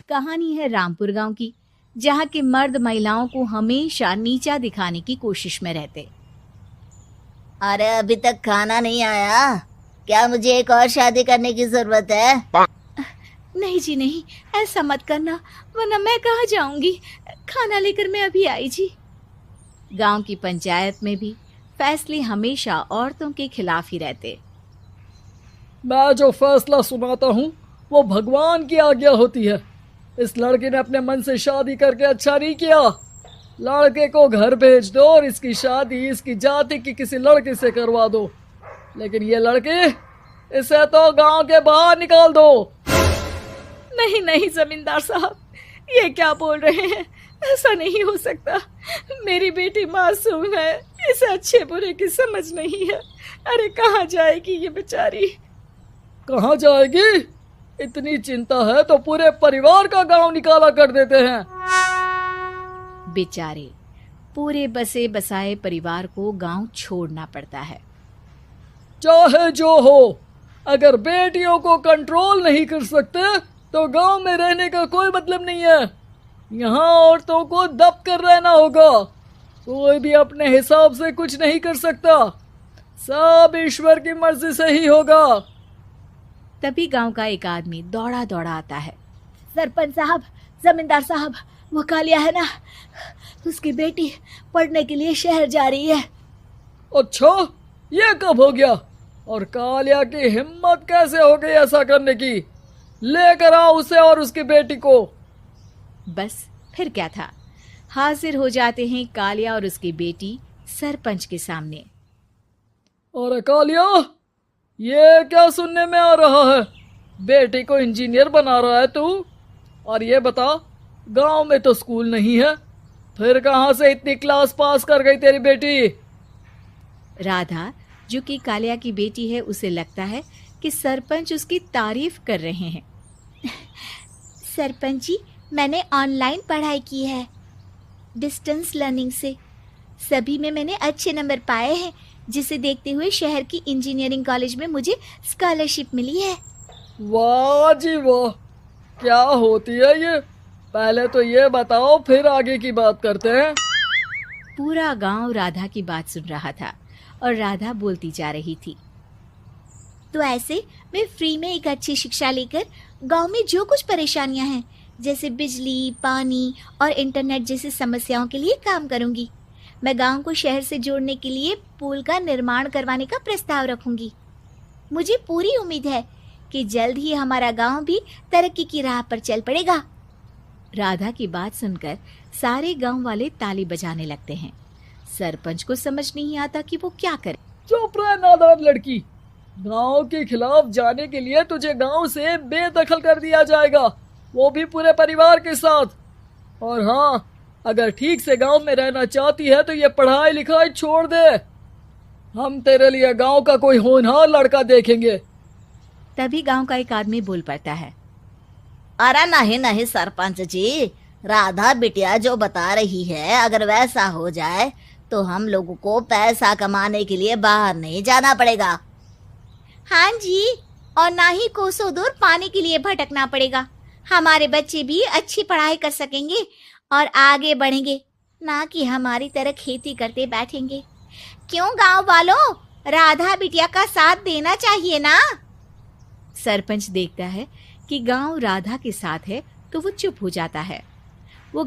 कहानी है रामपुर गांव की, जहां के मर्द महिलाओं को हमेशा नीचा दिखाने की कोशिश में रहते। अरे अभी तक खाना नहीं आया, क्या मुझे एक और शादी करने की जरूरत है? नहीं जी नहीं, ऐसा मत करना, वरना मैं कहाँ जाऊंगी। खाना लेकर मैं अभी आई जी। गांव की पंचायत में भी फैसले हमेशा औरतों के खिलाफ ही रहते। मैं जो फैसला सुनाता हूँ वो भगवान की आज्ञा होती है। इस लड़के ने अपने मन से शादी करके अच्छा नहीं किया। लड़के को घर भेज दो और इसकी शादी इसकी जाति की किसी लड़के से करवा दो, लेकिन ये लड़के, इसे तो गांव के बाहर निकाल दो। नहीं नहीं जमींदार साहब, ये क्या बोल रहे हैं? ऐसा नहीं हो सकता। मेरी बेटी मासूम है, इसे अच्छे बुरे की समझ नहीं है। अरे कहाँ जाएगी ये बेचारी? कहाँ जाएगी? इतनी चिंता है तो पूरे परिवार का गांव निकाला कर देते हैं। बेचारे पूरे बसे बसाए परिवार को गांव छोड़ना पड़ता है। चाहे जो हो, अगर बेटियों को कंट्रोल नहीं कर सकते तो गांव में रहने का कोई मतलब नहीं है। यहाँ औरतों को दब कर रहना होगा। कोई भी अपने हिसाब से कुछ नहीं कर सकता, सब ईश्वर की मर्जी से ही होगा। तभी गांव का एक आदमी दौड़ा दौड़ा आता है। सरपंच साहब, जमींदार साहब, वो कालिया है ना, उसकी बेटी पढ़ने के लिए शहर जा रही है। अच्छा, ये कब हो गया? और कालिया की हिम्मत कैसे हो गई ऐसा करने की? लेकर आओ उसे और उसकी बेटी को। बस फिर क्या था, हाजिर हो जाते हैं कालिया और उसकी बेटी सरपंच के सामने। अरे कालिया, ये क्या सुनने में आ रहा है? बेटी को इंजीनियर बना रहा है तू? और ये बता, गांव में तो स्कूल नहीं है, फिर कहां से इतनी क्लास पास कर गई तेरी बेटी? राधा, जो कि कालिया की बेटी है, उसे लगता है कि सरपंच उसकी तारीफ कर रहे हैं। सरपंच जी, मैंने ऑनलाइन पढ़ाई की है, डिस्टेंस लर्निंग से। सभी में मैंने अच्छे नंबर पाए हैं, जिसे देखते हुए शहर की इंजीनियरिंग कॉलेज में मुझे स्कॉलरशिप मिली है। वाह जी वाह, क्या होती है ये? पहले तो ये बताओ, फिर आगे की बात करते हैं। पूरा गांव राधा की बात सुन रहा था और राधा बोलती जा रही थी। तो ऐसे मैं फ्री में एक अच्छी शिक्षा लेकर गांव में जो कुछ परेशानियां हैं, जैसे बिजली, पानी और इंटरनेट जैसी समस्याओं के लिए काम करूंगी। मैं गांव को शहर से जोड़ने के लिए पुल का निर्माण करवाने का प्रस्ताव रखूंगी। मुझे पूरी उम्मीद है कि जल्द ही हमारा गांव भी तरक्की की राह पर चल पड़ेगा। राधा की बात सुनकर सारे गांव वाले ताली बजाने लगते हैं। सरपंच को समझ नहीं आता कि वो क्या करे। चुप रह नादान लड़की, गांव के खिलाफ जाने के लिए तुझे गांव से बेदखल कर दिया जाएगा, वो भी पूरे परिवार के साथ। और हाँ, अगर ठीक से गांव में रहना चाहती है तो ये पढ़ाई लिखाई छोड़ दे। हम तेरे लिए गांव का कोई होनहार लड़का देखेंगे। तभी गांव का एक आदमी बोल पड़ता है। अरे नहीं नहीं सरपंच जी, राधा बिटिया जो बता रही है, अगर वैसा हो जाए तो हम लोगों को पैसा कमाने के लिए बाहर नहीं जाना पड़ेगा। हाँ जी, और ना ही कोसों दूर पानी के लिए भटकना पड़ेगा। हमारे बच्चे भी अच्छी पढ़ाई कर सकेंगे और आगे बढ़ेंगे, ना कि हमारी तरह खेती करते बैठेंगे। क्यों गांव वालों, राधा बिटिया का साथ देना चाहिए ना। सरपंच देखता है कि गांव राधा के साथ है तो वो चुप हो जाता है। वो